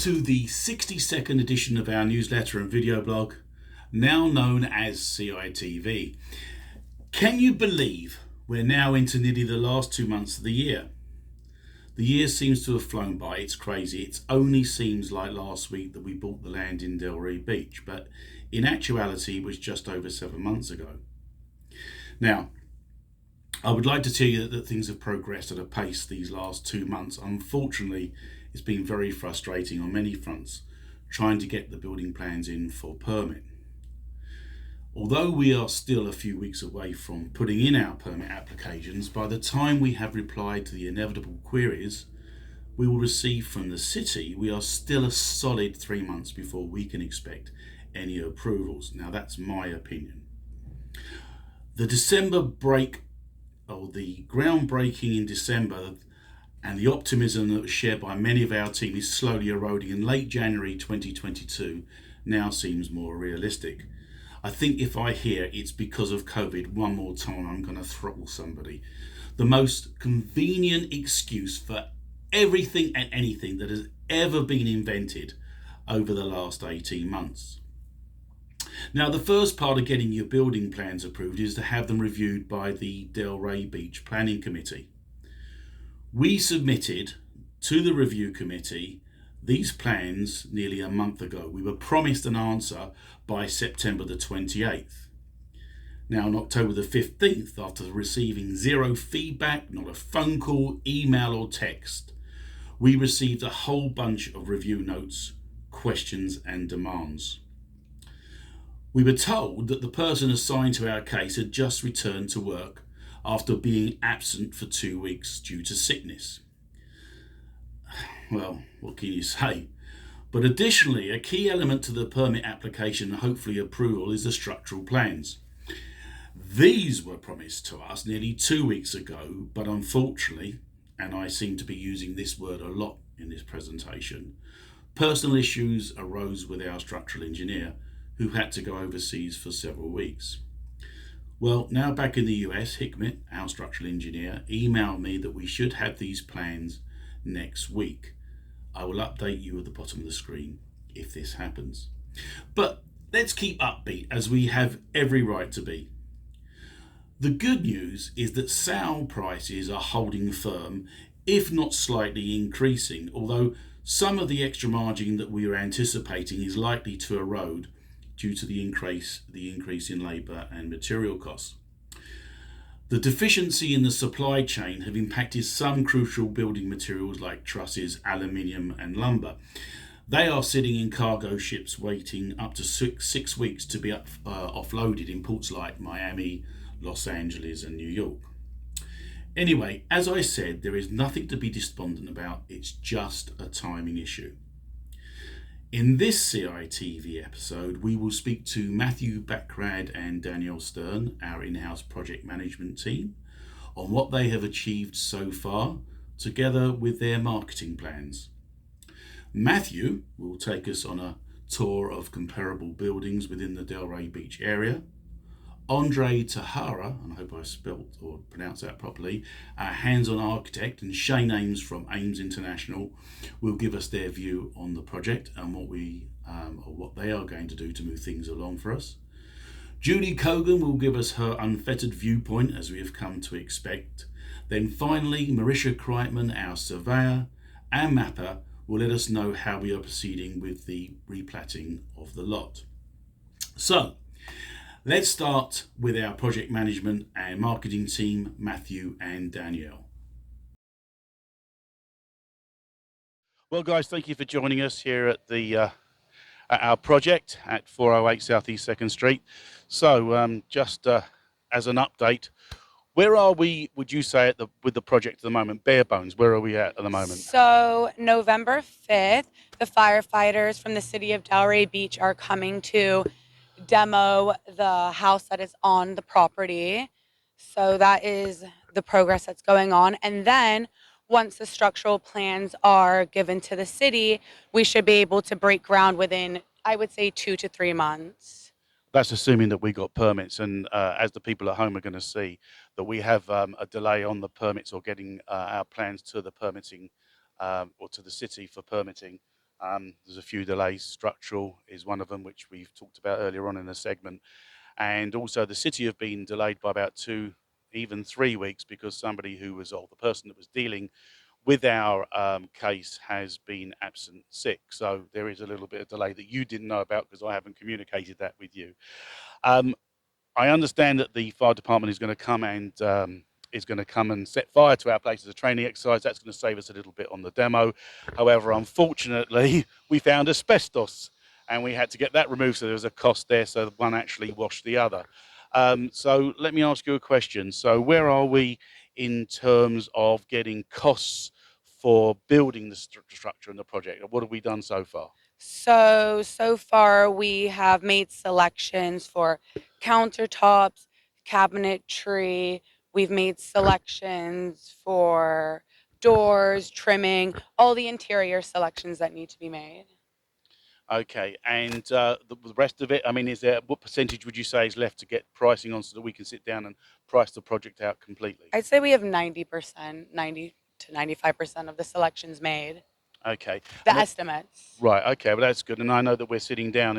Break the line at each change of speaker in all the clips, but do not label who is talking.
to the 62nd edition of our newsletter and video blog, now known as CITV. Can you believe we're now into nearly the last 2 months of the year? The year seems to have flown by. It's crazy. It only seems like last week that we bought the land in Delray Beach, but in actuality it was just over 7 months ago. Now, I would like to tell you that things have progressed at a pace these last 2 months. Unfortunately, it's been very frustrating on many fronts trying to get the building plans in for permit. Although we are still a few weeks away from putting in our permit applications, by the time we have replied to the inevitable queries we will receive from the city, we are still a solid 3 months before we can expect any approvals. Now, that's my opinion. The groundbreaking in December and the optimism that was shared by many of our team is slowly eroding, and late January 2022 now seems more realistic. I think if I hear it's because of COVID one more time, I'm going to throttle somebody. The most convenient excuse for everything and anything that has ever been invented over the last 18 months. Now, the first part of getting your building plans approved is to have them reviewed by the Delray Beach Planning Committee. We submitted to the review committee these plans nearly a month ago. We were promised an answer by September the 28th. Now, on October the 15th, after receiving zero feedback, not a phone call, email or text, we received a whole bunch of review notes, questions and demands. We were told that the person assigned to our case had just returned to work after being absent for 2 weeks due to sickness. Well, what can you say? But additionally, a key element to the permit application and hopefully approval is the structural plans. These were promised to us nearly 2 weeks ago, but unfortunately, and I seem to be using this word a lot in this presentation, personal issues arose with our structural engineer, who had to go overseas for several weeks. Well, now back in the US, Hikmet, our structural engineer, emailed me that we should have these plans next week. I will update you at the bottom of the screen if this happens. But let's keep upbeat, as we have every right to be. The good news is that sale prices are holding firm, if not slightly increasing, although some of the extra margin that we were anticipating is likely to erode due to the increase in labour and material costs. The deficiency in the supply chain have impacted some crucial building materials like trusses, aluminium and lumber. They are sitting in cargo ships waiting up to six weeks to be offloaded in ports like Miami, Los Angeles and New York. Anyway, as I said, there is nothing to be despondent about. It's just a timing issue. In this CITV episode, we will speak to Matthew Bachrad and Danielle, our in-house project management team, on what they have achieved so far, together with their marketing plans. Matthew will take us on a tour of comparable buildings within the Delray Beach area. Tejera, and I hope I spelt or pronounced that properly, our hands-on architect, and Shane Ames from Ames International will give us their view on the project and what they are going to do to move things along for us. Julie Kogen will give us her unfettered viewpoint, as we have come to expect. Then finally, Marisha Kreitman, our surveyor and mapper, will let us know how we are proceeding with the replatting of the lot. So, let's start with our project management and marketing team, Matthew and Danielle. Well, guys, thank you for joining us here at at our project at 408 South East 2nd Street. So, just as an update, where are we, would you say, with the project at the moment? Bare bones, where are we at the moment?
So November 5th, the firefighters from the city of Delray Beach are coming to demo the house that is on the property. So that is the progress that's going on. And then once the structural plans are given to the city, we should be able to break ground within, I would say, 2 to 3 months.
That's assuming that we got permits, and as the people at home are going to see, that we have a delay on the permits or getting our plans to the permitting or to the city for permitting There's a few delays. Structural is one of them, which we've talked about earlier on in the segment. And also the city have been delayed by about 2, even 3 weeks because somebody who was, or the person that was dealing with our case has been absent sick. So there is a little bit of delay that you didn't know about because I haven't communicated that with you. I understand that the fire department is going to come and set fire to our place as a training exercise. That's going to save us a little bit on the demo. However, unfortunately, we found asbestos and we had to get that removed. So there was a cost there. So one actually washed the other. So let me ask you a question. So where are we in terms of getting costs for building the structure and the project? What have we done so far?
So far we have made selections for countertops, cabinetry. We've made selections for doors, trimming, all the interior selections that need to be made.
Okay, and the rest of it, I mean, what percentage would you say is left to get pricing on so that we can sit down and price the project out completely?
I'd say we have 90%, 90 to 95% of the selections made,
Okay,
the estimates.
right, okay, well, that's good. And I know that we're sitting down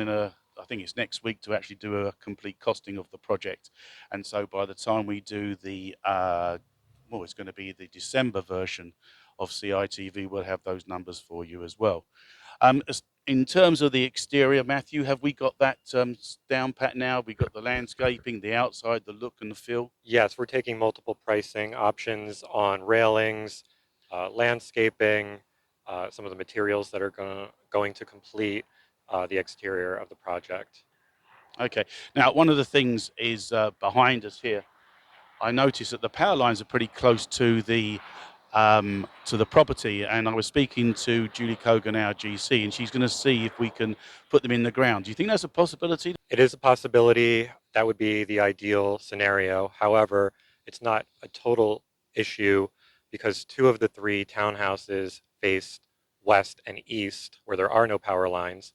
I think it's next week to actually do a complete costing of the project. And so by the time we do it's going to be the December version of CITV, we'll have those numbers for you as well. In terms of the exterior, Matthew, have we got that down pat now? We got the landscaping, the outside, the look and the feel?
Yes, we're taking multiple pricing options on railings, landscaping, some of the materials that are going to complete the exterior of the project.
Okay. Now, one of the things is behind us here. I noticed that the power lines are pretty close to the property, and I was speaking to Julie Kogen, our GC, and she's going to see if we can put them in the ground. Do you think that's a possibility?
It is a possibility. That would be the ideal scenario. However, it's not a total issue because 2 of the 3 townhouses face west and east where there are no power lines.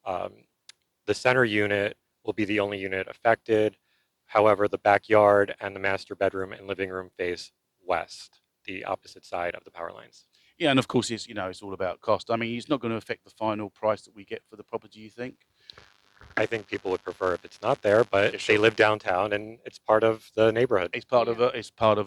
The center unit will be the only unit affected. However, the backyard and the master bedroom and living room face west, the opposite side of the power lines.
Yeah, and of course, it's all about cost. I mean, it's not going to affect the final price that we get for the property, you think?
I think people would prefer if it's not there, but
Yeah, sure.
they live downtown and it's part of the neighborhood.
It's part of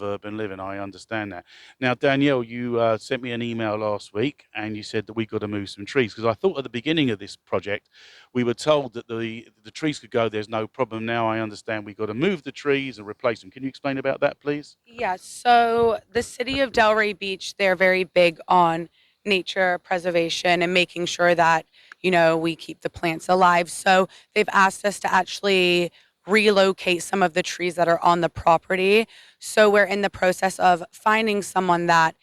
urban living. I understand that. Now, Danielle, you sent me an email last week, and you said that we got to move some trees because I thought at the beginning of this project we were told that the trees could go. There's no problem. Now I understand we got to move the trees and replace them. Can you explain about that, please?
Yeah, so the city of Delray Beach, they're very big on nature preservation and making sure that, we keep the plants alive. So they've asked us to actually relocate some of the trees that are on the property. So we're in the process of finding someone that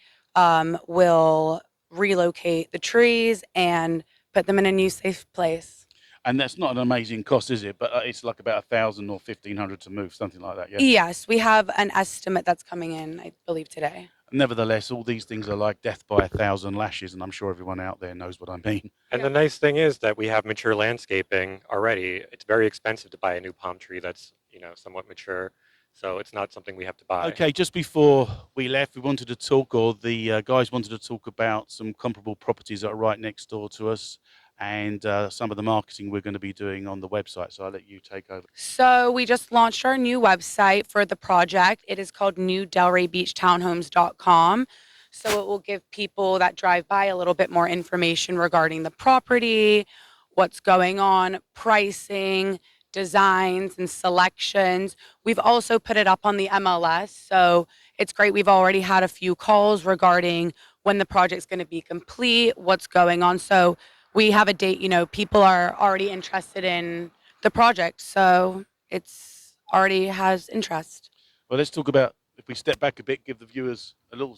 will relocate the trees and put them in a new safe place.
And that's not an amazing cost, is it? But it's like about 1,000 or 1,500 to move, something like that. Yeah.
Yes, we have an estimate that's coming in, I believe, today.
Nevertheless, all these things are like death by 1,000 lashes, and I'm sure everyone out there knows what I mean.
And
Yeah.
the nice thing is that we have mature landscaping already. It's very expensive to buy a new palm tree that's, somewhat mature. So it's not something we have to buy.
Okay, just before we left, we wanted to talk, or the guys wanted to talk about some comparable properties that are right next door to us and some of the marketing we're going to be doing on the website. So I'll let you take over.
So we just launched our new website for the project. It is called newdelraybeachtownhomes.com. So it will give people that drive by a little bit more information regarding the property, what's going on, pricing, designs, and selections. We've also put it up on the MLS. So it's great. We've already had a few calls regarding when the project's going to be complete, what's going on. So we have a date, people are already interested in the project. So it's already has interest.
Well, let's talk about, if we step back a bit, give the viewers a little.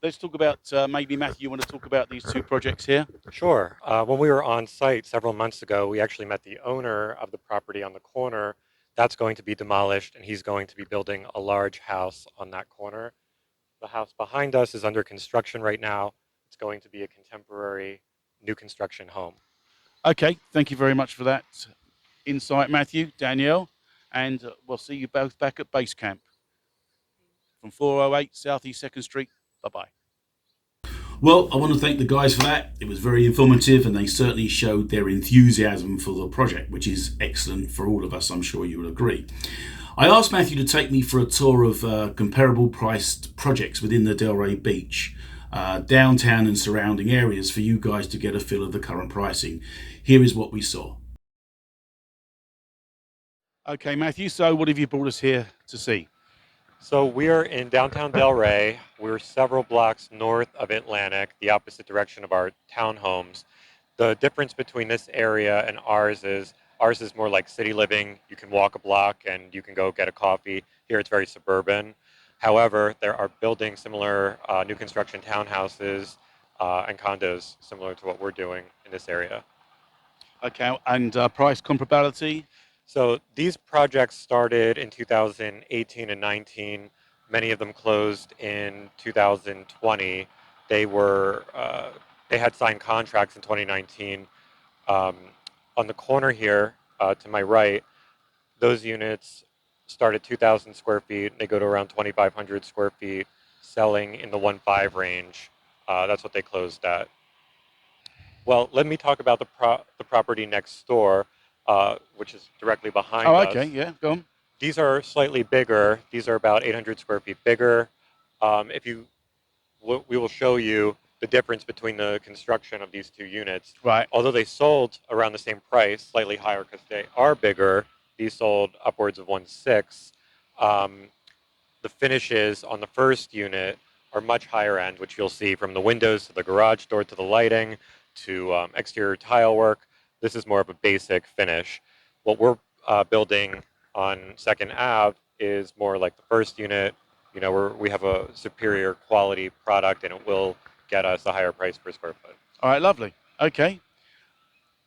Let's talk about, maybe Matthew, you want to talk about these 2 projects here?
Sure. When we were on site several months ago, we actually met the owner of the property on the corner. That's going to be demolished, and he's going to be building a large house on that corner. The house behind us is under construction right now. It's going to be a contemporary new construction home.
Okay, thank you very much for that insight, Matthew, Danielle, and we'll see you both back at base camp from 408 Southeast 2nd Street. Bye-bye. Well, I want to thank the guys for that. It was very informative and they certainly showed their enthusiasm for the project, which is excellent for all of us, I'm sure you will agree. I asked Matthew to take me for a tour of comparable priced projects within the Delray Beach, downtown and surrounding areas, for you guys to get a feel of the current pricing. Here is what we saw. Okay, Matthew, so what have you brought us here to see?
So we are in downtown Delray. We're several blocks north of Atlantic, the opposite direction of our townhomes. The difference between this area and ours is more like city living. You can walk a block and you can go get a coffee. Here it's very suburban. However, there are building similar new construction townhouses and condos similar to what we're doing in this area.
Okay, and price comparability?
So these projects started in 2018 and 19. Many of them closed in 2020. They were they had signed contracts in 2019. Um, on the corner here, to my right, those units start at 2,000 square feet. They go to around 2,500 square feet, selling in the 1.5 range. That's what they closed at. Well, let me talk about the property next door, which is directly behind
Oh,
us.
okay, yeah, go on.
These are slightly bigger. These are about 800 square feet bigger. If you, we will show you the difference between the construction of these two units.
Right.
Although they sold around the same price, slightly higher because they are bigger. These sold upwards of 1.6. Um, the finishes on the first unit are much higher end, which you'll see from the windows to the garage door to the lighting to exterior tile work. This is more of a basic finish. What we're building on Second Ave is more like the first unit. You know, we have a superior quality product, and it will get us a higher price per square foot.
All right, lovely. Okay,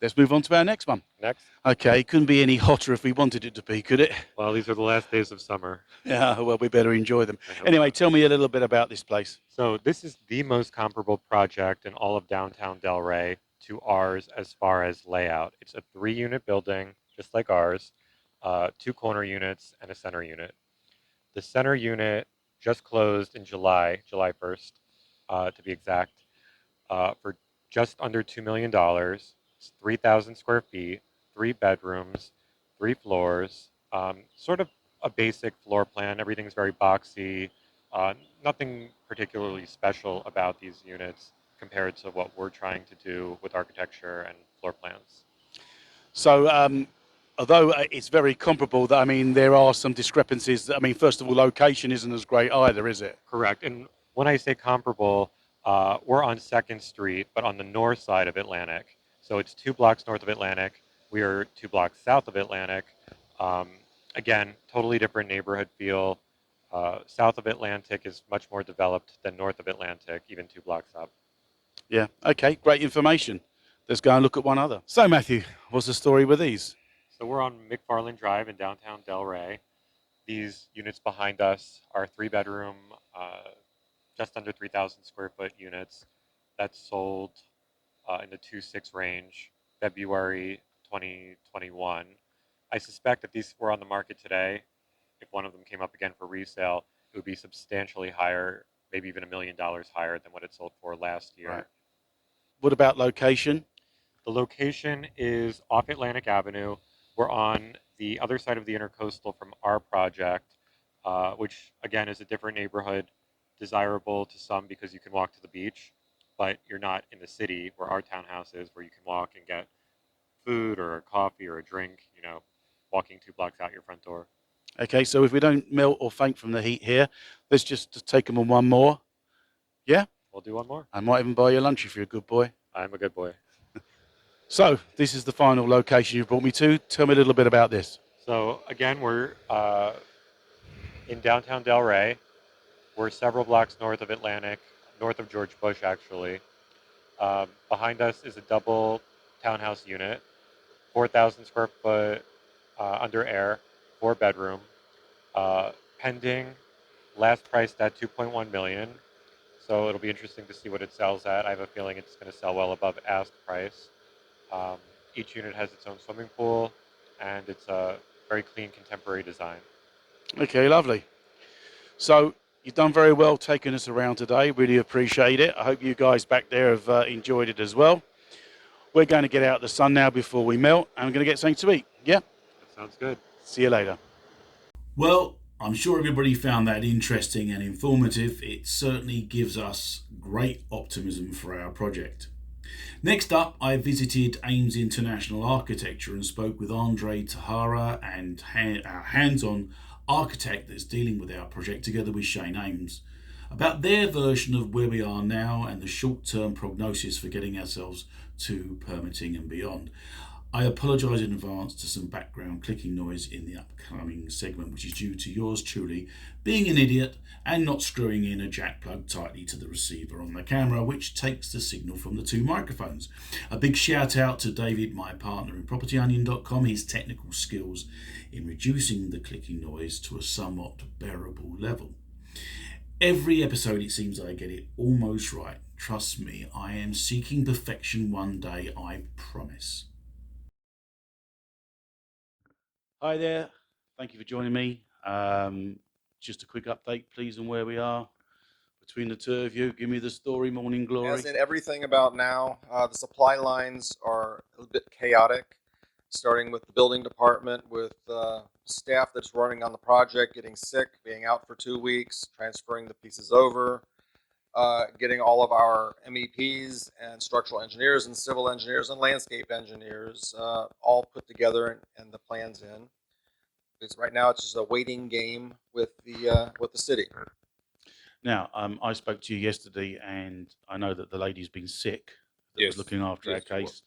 let's move on to our next one.
Next.
Okay, it couldn't be any hotter if we wanted it to be, could it?
Well, these are the last days of summer.
Yeah, well, we better enjoy them.
I hope
Anyway,
so.
tell me a little bit about this place.
So this is the most comparable project in all of downtown Delray to ours as far as layout. It's a 3-unit building, just like ours, 2 corner units and a center unit. The center unit just closed in July 1st, to be exact, for just under $2 million. It's 3,000 square feet, 3 bedrooms, 3 floors, sort of a basic floor plan. Everything's very boxy. Nothing particularly special about these units compared to what we're trying to do with architecture and floor plans.
So, although it's very comparable, I mean, there are some discrepancies. I mean, first of all, location isn't as great either, is it?
Correct. And when I say comparable, we're on 2nd Street, but on the north side of Atlantic. So it's 2 blocks north of Atlantic. We are 2 blocks south of Atlantic. Um, Again, totally different neighborhood feel. South of Atlantic is much more developed than north of Atlantic, even 2 blocks up.
Yeah. Okay, great information. Let's go and look at one other. So, Matthew, what's the story with these?
So we're on McFarland Drive in downtown Delray. These units behind us are 3-bedroom, just under 3,000 square foot units. That's sold in the 2.6 range, February 2021. I suspect if these were on the market today, if one of them came up again for resale, it would be substantially higher, maybe even $1 million higher than what it sold for last year.
Right. What about location?
The location is off Atlantic Avenue. We're on the other side of the intercoastal from our project, which again is a different neighborhood, desirable to some because you can walk to the beach, but you're not in the city where our townhouse is, where you can walk and get food or a coffee or a drink, you know, walking 2 blocks out your front door.
Okay, so if we don't melt or faint from the heat here, let's just take them on one more. Yeah?
We'll do one more.
I might even buy you lunch if you're a good boy.
I'm a good boy.
So, this is the final location you brought me to. Tell me a little bit about this.
So again, we're in downtown Delray. We're several blocks north of Atlantic, north of George Bush, actually. Behind us is a double townhouse unit, 4,000 square foot under air, 4-bedroom, pending, last priced at 2.1 million. So it'll be interesting to see what it sells at. I have a feeling it's going to sell well above ask price. Each unit has its own swimming pool, and it's a very clean contemporary design.
Okay, lovely. So, You've done very well taking us around today. Really appreciate it. I hope you guys back there have enjoyed it as well. We're going to get out the sun now before we melt, and we're going to get something to eat. Yeah?
That sounds good.
See you later. Well, I'm sure everybody found that interesting and informative. It certainly gives us great optimism for our project. Next up, I visited Ames International Architecture and spoke with Tejera and our hands-on architect that's dealing with our project together with Shane Ames about their version of where we are now and the short-term prognosis for getting ourselves to permitting and beyond. I apologise in advance to some background clicking noise in the upcoming segment, which is due to yours truly being an idiot and not screwing in a jack plug tightly to the receiver on the camera, which takes the signal from the two microphones. A big shout out to David, my partner in PropertyOnion.com, his technical skills in reducing the clicking noise to a somewhat bearable level. Every episode it seems I get it almost right. Trust me, I am seeking perfection one day, I promise. Hi there, thank you for joining me. Just a quick update, please, on where we are between the two of you. Give me the story, morning glory.
As in everything about now, the supply lines are a bit chaotic, starting with the building department, with staff that's running on the project getting sick, being out for 2 weeks, transferring the pieces over, getting all of our MEPs and structural engineers and civil engineers and landscape engineers all put together and the plans in. Because right now it's just a waiting game with the city.
Now, I spoke to you yesterday, and I know that the lady's been sick that was looking after our case.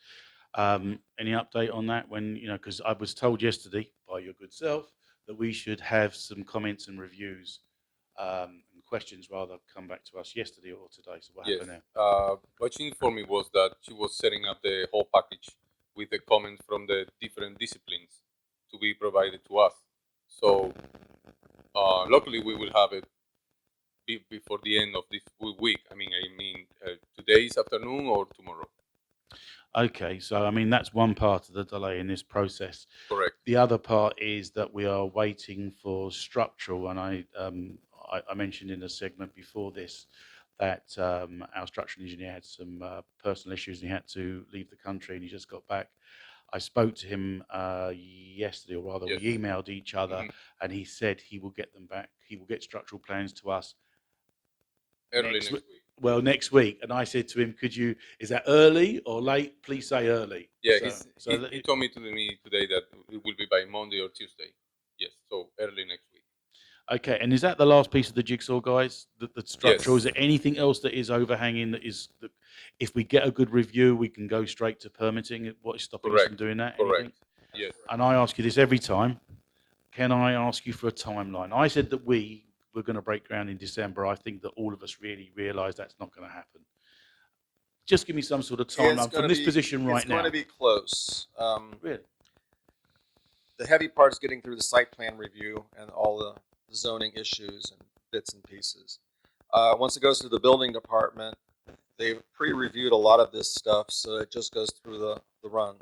Any update on that? When, because I was told yesterday by your good self that we should have some comments and reviews and questions rather come back to us yesterday or today. So what happened there?
What she informed me was that she was setting up the whole package with the comments from the different disciplines to be provided to us. So luckily we will have it before the end of this week. I mean today's afternoon or tomorrow.
Okay, so that's one part of the delay in this process.
Correct.
The other part is that we are waiting for structural, and I mentioned in a segment before this that our structural engineer had some personal issues and he had to leave the country, and he just got back. I spoke to him yesterday, or rather
Yes.
we emailed each other, and he said he will get them back. He will get structural plans to us
Early next week.
Well, next week. And I said to him, is that early or late? Please say early.
Yeah, he told me today that it will be by Monday or Tuesday. Yes, so early next week.
Okay, and is that the last piece of the jigsaw, guys? The structural?
Yes.
Is there anything else that is overhanging that if we get a good review, we can go straight to permitting? What is stopping us from doing that?
Correct.
Anything?
Yes.
And I ask you this every time. Can I ask you for a timeline? I said that we're going to break ground in December. I think that all of us really realise that's not going to happen. Just give me some sort of timeline from this position right now.
It's going to be close.
Really?
The heavy part is getting through the site plan review and all the zoning issues and bits and pieces. Once it goes to the building department, they've pre-reviewed a lot of this stuff, so it just goes through the run.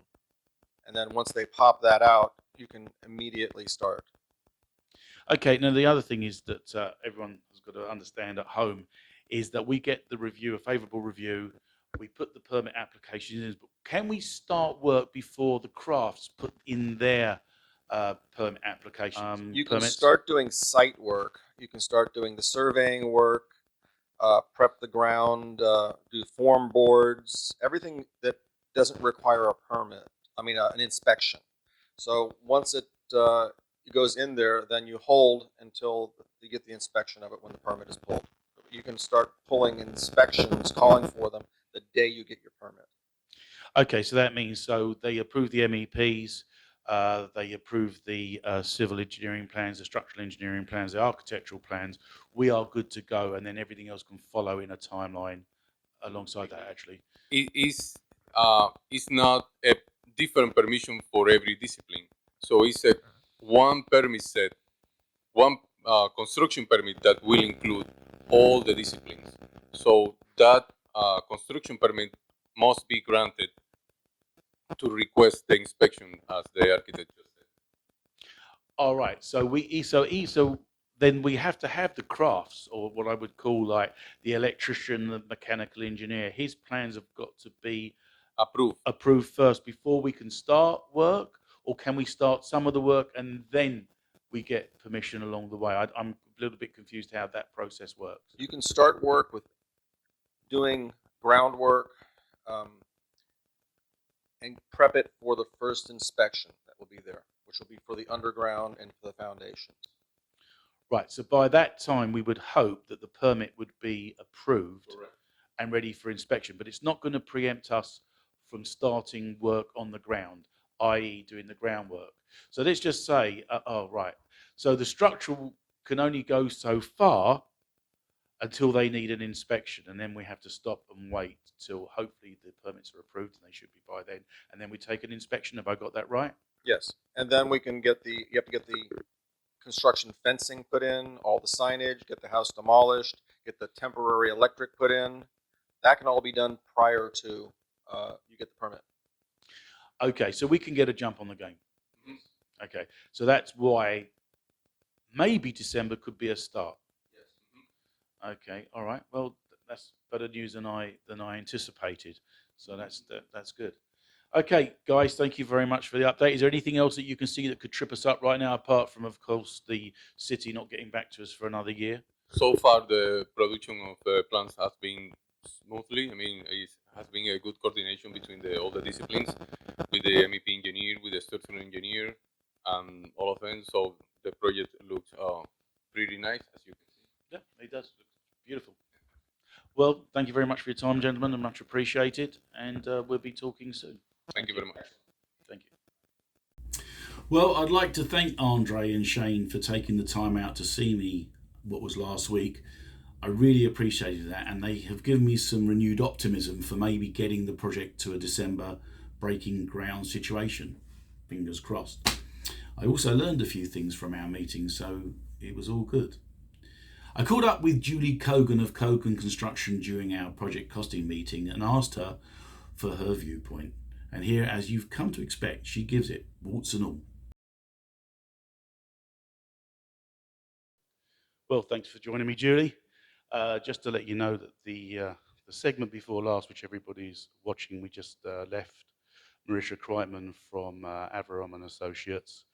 And then once they pop that out, you can immediately start.
Okay, now the other thing is that everyone has got to understand at home is that we get the review, a favourable review, we put the permit application in, but can we start work before the crafts put in their permit application?
You can start doing site work. You can start doing the surveying work, prep the ground, do form boards, everything that doesn't require a permit. An inspection. So once it goes in there, then you hold until you get the inspection of it when the permit is pulled. You can start pulling inspections, calling for them the day you get your permit.
Okay, so that means they approve the MEPs, they approve the civil engineering plans, the structural engineering plans, the architectural plans. We are good to go, and then everything else can follow in a timeline alongside that. Actually,
It's not a different permission for every discipline. So it's one permit set, one construction permit that will include all the disciplines. So that construction permit must be granted to request the inspection, as the architect just said.
all right. So then we have to have the crafts, or what I would call like the electrician, the mechanical engineer. His plans have got to be approved first before we can start work, or can we start some of the work and then we get permission along the way? I'm a little bit confused how that process works.
You can start work with doing groundwork and prep it for the first inspection that will be there, which will be for the underground and for the foundations.
Right, so by that time we would hope that the permit would be approved.
Correct.
And ready for inspection, but it's not going to preempt us from starting work on the ground, i.e. doing the groundwork. So let's just say, so the structural can only go so far until they need an inspection, and then we have to stop and wait till hopefully the permits are approved, and they should be by then, and then we take an inspection. Have I got that right?
Yes, and then we can get you have to get the construction fencing put in, all the signage, get the house demolished, get the temporary electric put in. That can all be done prior to you get the permit.
Okay, so we can get a jump on the game. Mm-hmm. Okay, so that's why maybe December could be a start.
Yes.
Mm-hmm. Okay, all right. Well, that's better news than I anticipated. So that's good. Okay, guys, thank you very much for the update. Is there anything else that you can see that could trip us up right now, apart from, of course, the city not getting back to us for another year?
So far, the production of plans has been smoothly. I mean, it has been a good coordination between all the disciplines, with the MEP engineer, with the structural engineer, and all of them. So the project looks pretty nice, as you can see.
Yeah, it does. Look beautiful. Well, thank you very much for your time, gentlemen, and much appreciated. And we'll be talking soon.
Thank you very much.
Thank you. Well, I'd like to thank Andre and Shane for taking the time out to see me what was last week. I really appreciated that, and they have given me some renewed optimism for maybe getting the project to a December breaking ground situation. Fingers crossed. I also learned a few things from our meeting, so it was all good. I called up with Julie Kogen of Kogen Construction during our project costing meeting and asked her for her viewpoint. And here, as you've come to expect, she gives it, warts and all. Well, thanks for joining me, Julie. Just to let you know that the segment before last, which everybody's watching, we just left Marisha Kreitman from Averom and Associates,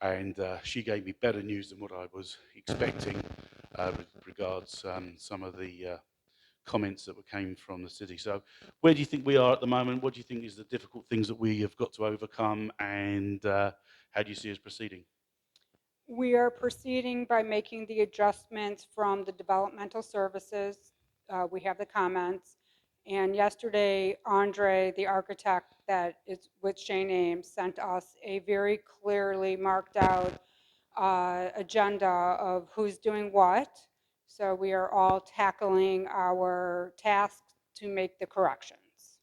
and she gave me better news than what I was expecting with regards some of the comments that came from the city. So where do you think we are at the moment? What do you think is the difficult things that we have got to overcome, and how do you see us proceeding?
We are proceeding by making the adjustments from the developmental services. We have the comments. And yesterday, Andre, the architect that is with Shane Ames, sent us a very clearly marked out agenda of who's doing what. So we are all tackling our tasks to make the corrections.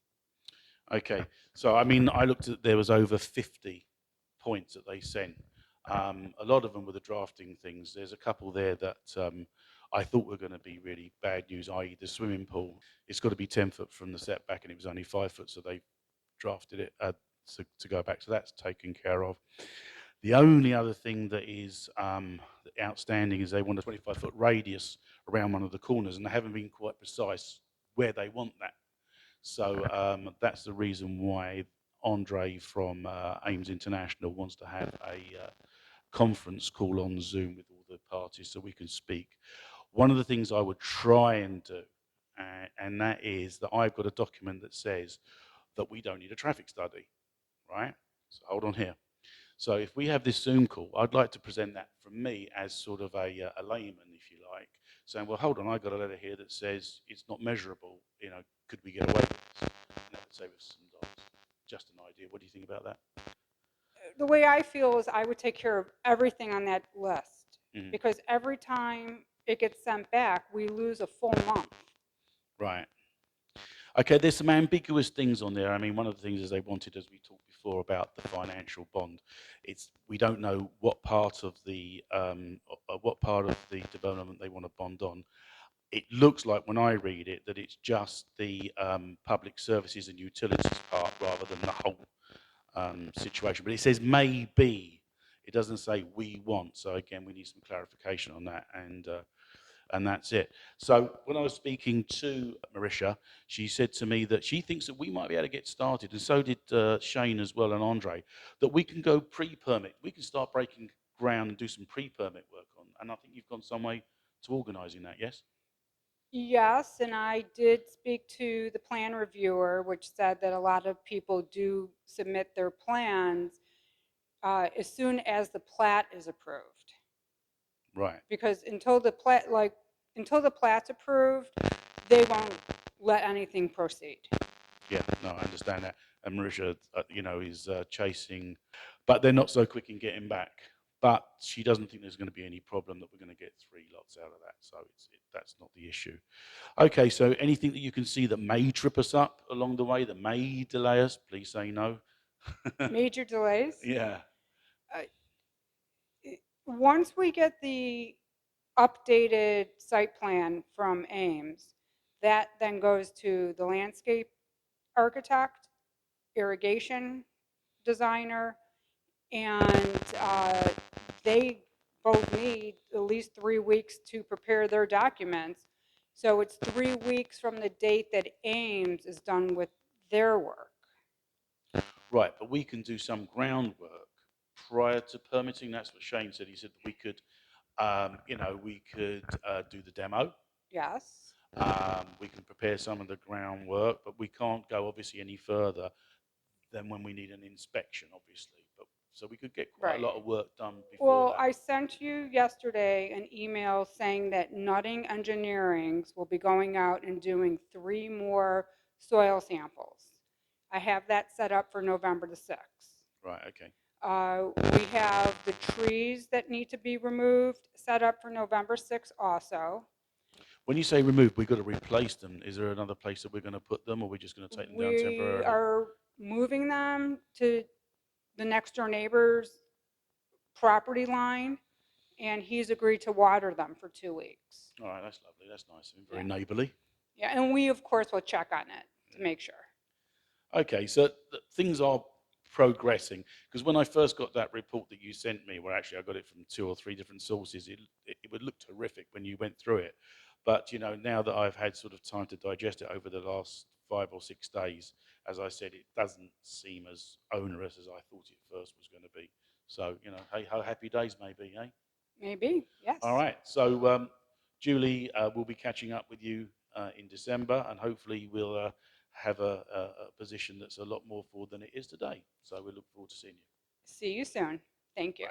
Okay, so I mean, I looked at, there was over 50 points that they sent. A lot of them were the drafting things. There's a couple there that I thought were going to be really bad news, i.e. the swimming pool. It's got to be 10 foot from the setback, and it was only 5 foot, so they drafted it to go back. So that's taken care of. The only other thing that is outstanding is they want a 25-foot radius around one of the corners, and they haven't been quite precise where they want that. So that's the reason why Andre from Ames International wants to have a conference call on Zoom with all the parties so we can speak. One of the things I would try and do, and that is that I've got a document that says that we don't need a traffic study, right? So hold on here. So if we have this Zoom call, I'd like to present that from me as sort of a layman, if you like, saying, well, hold on, I've got a letter here that says it's not measurable. You know, could we get away with this? And that would save us some dollars. Just an idea. What do you think about that?
The way I feel is I would take care of everything on that list, because every time it gets sent back, we lose a full month.
Right. Okay, there's some ambiguous things on there. I mean, one of the things is they wanted, as we talked before, about the financial bond. We don't know what part of the development they want to bond on. It looks like when I read it that it's just the public services and utilities part rather than the whole situation. But it says maybe It doesn't say we want. So again, we need some clarification on that, and that's it. So when I was speaking to Marisha, she said to me that she thinks that we might be able to get started, and so did Shane as well and Andre, that we can go pre-permit. We can start breaking ground and do some pre-permit work on. And I think you've gone some way to organising that, yes?
Yes, and I did speak to the plan reviewer, which said that a lot of people do submit their plans as soon as the plat is approved.
Right.
Because until the plat's approved, they won't let anything proceed.
Yeah, no, I understand that. And Marisha, is chasing, but they're not so quick in getting back. But she doesn't think there's going to be any problem that we're going to get 3 lots out of that. So that's not the issue. Okay, so anything that you can see that may trip us up along the way, that may delay us, please say no.
Major delays?
Yeah.
Once we get the updated site plan from Ames, that then goes to the landscape architect, irrigation designer, and they both need at least 3 weeks to prepare their documents. So it's 3 weeks from the date that Ames is done with their work.
Right, but we can do some groundwork prior to permitting. That's what Shane said. He said that we could, do the demo.
Yes.
We can prepare some of the groundwork, but we can't go obviously any further than when we need an inspection, obviously. But so we could get quite a lot of work done before
Well,
that.
I sent you yesterday an email saying that Nutting Engineering will be going out and doing 3 more soil samples. I have that set up for November the 6th.
Right, okay.
We have the trees that need to be removed set up for November 6th also.
When you say remove, we've got to replace them. Is there another place that we're going to put them, or we're just going to take them down temporarily?
We are moving them to the next door neighbor's property line, and he's agreed to water them for 2 weeks.
All right, that's lovely. That's nice. Very neighbourly.
Yeah, and we, of course, will check on it to make sure.
Okay, so things are progressing, because when I first got that report that you sent me, well, actually I got it from 2 or 3 different sources, it would look terrific when you went through it. But now that I've had sort of time to digest it over the last 5 or 6 days, as I said, it doesn't seem as onerous as I thought it first was going to be. So hey, how happy days may be, eh?
Maybe, yes.
All right, so Julie, we'll be catching up with you in December, and hopefully we'll have a position that's a lot more forward than it is today. So we look forward to seeing you.
See you soon. Thank you.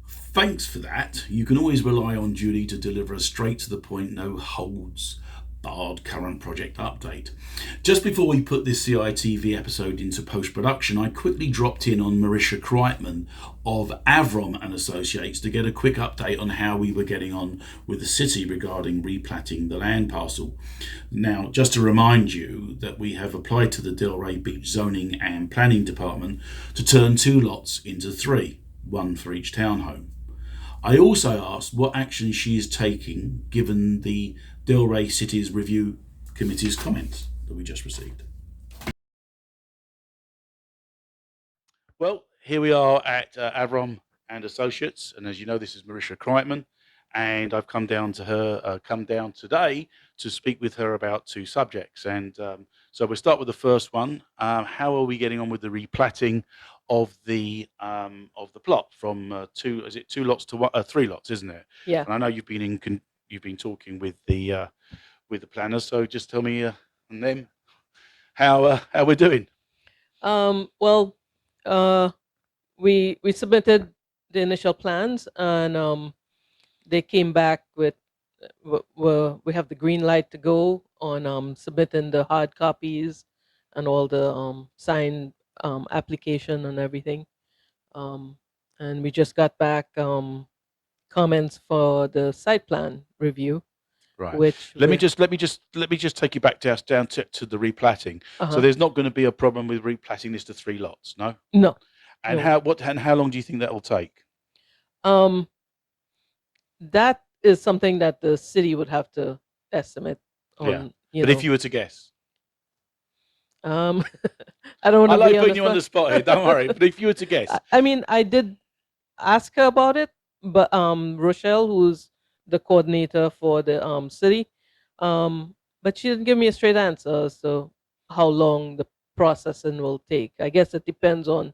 Thanks for that. You can always rely on Julie to deliver a straight to the point, no holds barred current project update. Just before we put this CITV episode into post-production, I quickly dropped in on Marisha Kreitman of Avrom and Associates to get a quick update on how we were getting on with the city regarding replatting the land parcel. Now, just to remind you that we have applied to the Delray Beach Zoning and Planning Department to turn 2 lots into 3, 1 for each townhome. I also asked what action she is taking given the Delray City's Review Committee's comments that we just received. Well, here we are at Avrom and Associates, and as you know, this is Marisha Kreitman, and I've come down today to speak with her about 2 subjects. And so we'll start with the first one. How are we getting on with the replatting of the plot from 2 lots to 3 lots, isn't it?
Yeah.
And I know you've been talking with the planners, so just tell me and them how we're doing.
Well, we submitted the initial plans, and they came back with we have the green light to go on submitting the hard copies and all the signed application and everything. And we just got back comments for the site plan review.
Right.
Which
let me just take you back down to the replatting. So there's not going to be a problem with replatting this to 3 lots, no?
No.
And
no.
how long do you think that will take?
That is something that the city would have to estimate on.
Yeah. But if you were to guess,
I don't want to.
I like putting you on the spot here. Don't worry. But if you were to guess,
I mean, I did ask her about it, but Rochelle, who's the coordinator for the city, but she didn't give me a straight answer as to how long the processing will take. I guess it depends on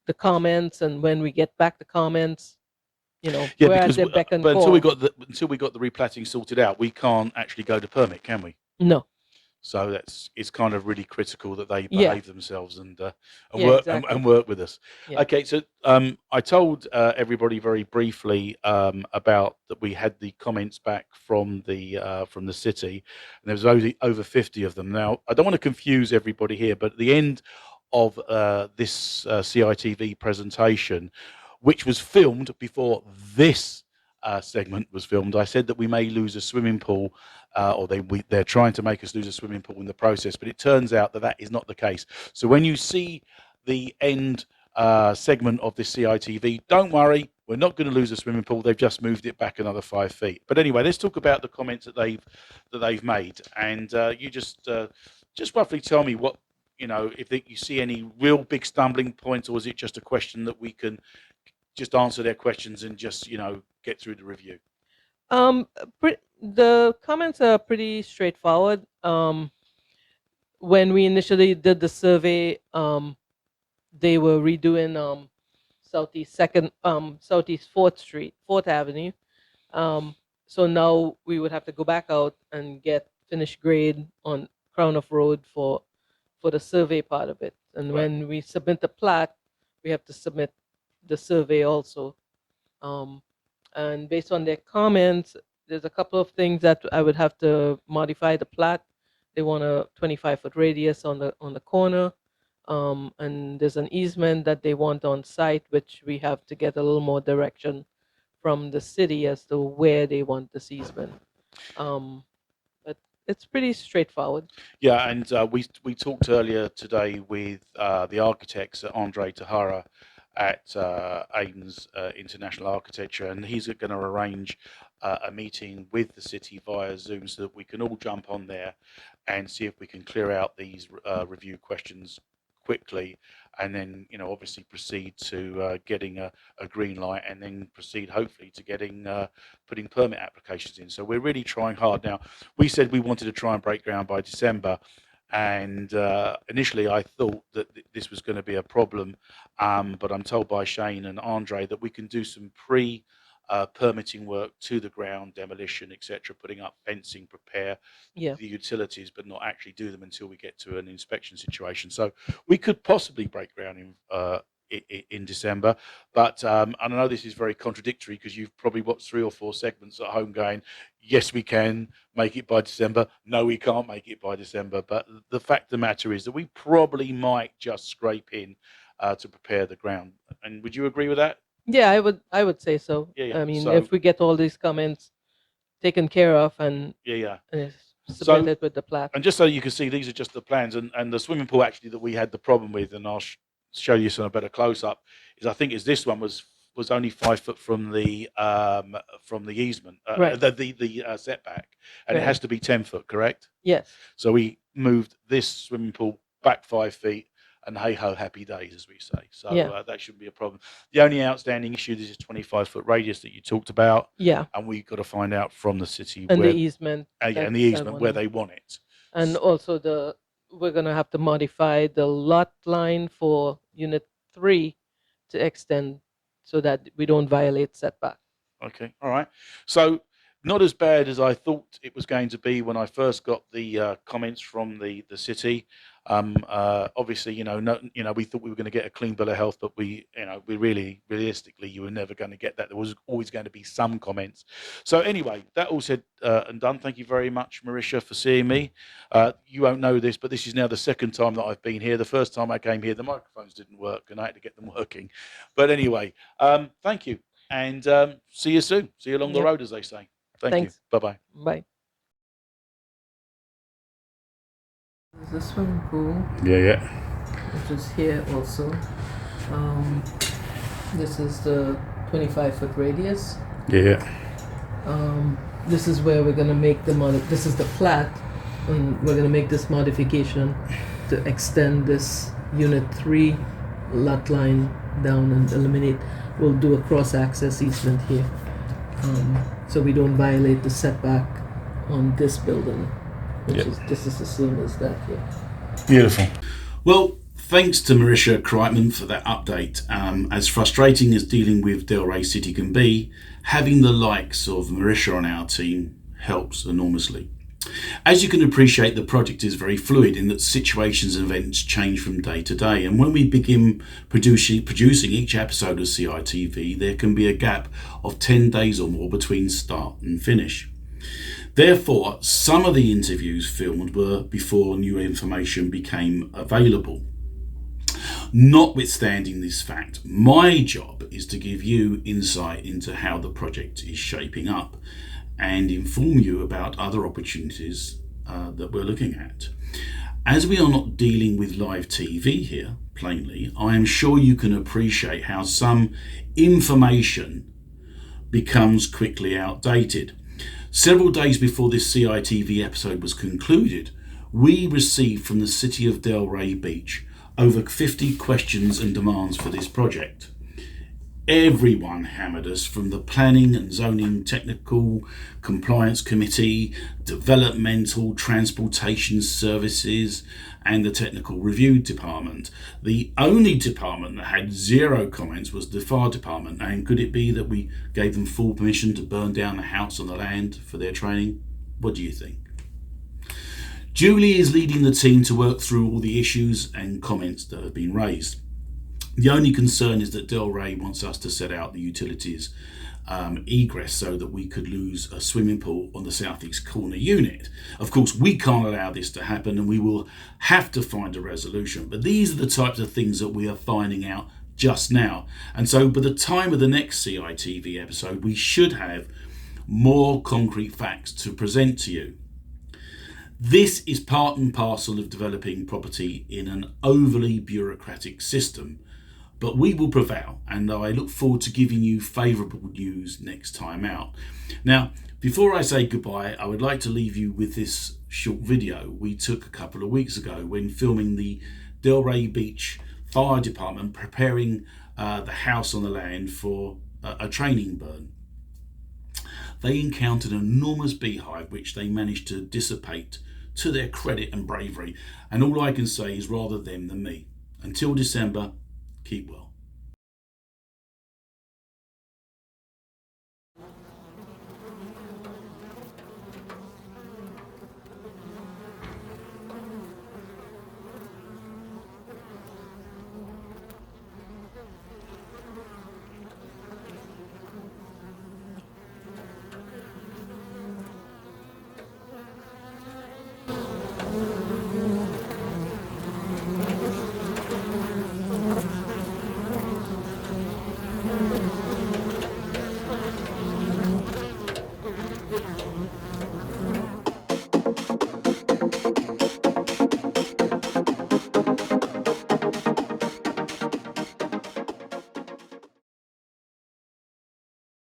the comments and when we get back the comments.
Yeah,
We're at
because
their beck and
but
call.
until we got the replatting sorted out, we can't actually go to permit, can we?
No.
So it's kind of really critical that they
Yeah.
behave themselves and
Yeah,
work
exactly.
and work with us.
Yeah.
Okay, so I told everybody very briefly about that we had the comments back from the city, and there was over 50 of them. Now I don't want to confuse everybody here, but at the end of this CITV presentation, which was filmed before this segment was filmed, I said that we may lose a swimming pool, or they're trying to make us lose a swimming pool in the process. But it turns out that is not the case. So when you see the end segment of this CITV, don't worry, we're not going to lose a swimming pool. They've just moved it back another 5 feet. But anyway, let's talk about the comments that they've made, and you just roughly tell me what if you see any real big stumbling points, or is it just a question that we can just answer their questions and just get through the review?
The comments are pretty straightforward. When we initially did the survey, they were redoing Southeast 4th Street, 4th Avenue. So now we would have to go back out and get finished grade on Crown of Road for the survey part of it. And
Right.
when we submit the plat, we have to submit the survey also. And based on their comments, there's a couple of things that I would have to modify the plat. They want a 25-foot radius on the corner, and there's an easement that they want on site, which we have to get a little more direction from the city as to where they want this easement. But it's pretty straightforward.
Yeah, and we talked earlier today with the architects, Andre Tejera at Ames International Architecture, and he's going to arrange a meeting with the city via Zoom so that we can all jump on there and see if we can clear out these review questions quickly, and then obviously proceed to getting a green light, and then proceed hopefully to getting putting permit applications in. So we're really trying hard now. We said we wanted to try and break ground by December, and initially I thought that this was going to be a problem, but I'm told by Shane and Andre that we can do some permitting work to the ground, demolition, etc., putting up fencing, prepare
Yeah.
the utilities, but not actually do them until we get to an inspection situation. So we could possibly break ground in December, but I know this is very contradictory, because you've probably watched 3 or 4 segments at home going, yes, we can make it by December, no, we can't make it by December. But the fact of the matter is that we probably might just scrape in to prepare the ground. And would you agree with that?
Yeah, I would say so.
Yeah.
I mean,
So,
if we get all these comments taken care of and
yeah.
submit it with the plat.
And just so you can see, these are just the plans, and the swimming pool actually that we had the problem with, and I'll show you some better close up, is I think this one was only 5 foot from the easement,
Right.
the setback, and
Right.
it has to be 10 foot, correct?
Yes.
So we moved this swimming pool back 5 feet, and hey ho, happy days, as we say. So
Yeah.
that shouldn't be a problem. The only outstanding issue is this 25-foot radius that you talked about,
Yeah.
and we've got to find out from the city
And
where,
the easement.
and the easement where they want it.
And also we're gonna have to modify the lot line for Unit 3 to extend so that we don't violate setback.
Okay, all right. So not as bad as I thought it was going to be when I first got the comments from the city. Obviously, we thought we were going to get a clean bill of health, but we realistically, you were never going to get that. There was always going to be some comments. So anyway, that all said and done. Thank you very much, Marisha, for seeing me. You won't know this, but this is now the second time that I've been here. The first time I came here, the microphones didn't work, and I had to get them working. But anyway, thank you, and see you soon. See you along the
Yep.
road, as they say.
Thanks.
You. Bye-bye.
Bye. There's a swimming pool,
Yeah.
which is here also. This is the 25-foot radius.
Yeah.
This is where we're gonna make this is the plat, and we're gonna make this modification to extend this Unit 3 lot line down and eliminate. We'll do a cross access easement here, so we don't violate the setback on this building, which is just as the same as that here.
Beautiful. Well, thanks to Marisha Kreitman for that update. As frustrating as dealing with Delray City can be, having the likes of Marisha on our team helps enormously. As you can appreciate, the project is very fluid in that situations and events change from day to day, and when we begin producing each episode of CITV, there can be a gap of 10 days or more between start and finish. Therefore, some of the interviews filmed were before new information became available. Notwithstanding this fact, my job is to give you insight into how the project is shaping up and inform you about other opportunities that we're looking at. As we are not dealing with live TV here, plainly, I am sure you can appreciate how some information becomes quickly outdated. Several days before this CITV episode was concluded, we received from the city of Delray Beach over 50 questions and demands for this project. Everyone hammered us, from the Planning and Zoning Technical Compliance Committee, Developmental Transportation Services, and the Technical Review Department. The only department that had zero comments was the Fire Department. And could it be that we gave them full permission to burn down the house on the land for their training? What do you think? Julie is leading the team to work through all the issues and comments that have been raised. The only concern is that Delray wants us to set out the utilities egress so that we could lose a swimming pool on the southeast corner unit. Of course, we can't allow this to happen, and we will have to find a resolution. But these are the types of things that we are finding out just now. And so by the time of the next CITV episode, we should have more concrete facts to present to you. This is part and parcel of developing property in an overly bureaucratic system, but we will prevail, and I look forward to giving you favourable news next time out. Now, before I say goodbye, I would like to leave you with this short video we took a couple of weeks ago when filming the Delray Beach Fire Department preparing the house on the land for a training burn. They encountered an enormous beehive which they managed to dissipate to their credit and bravery, and all I can say is rather them than me. Until December, keep well.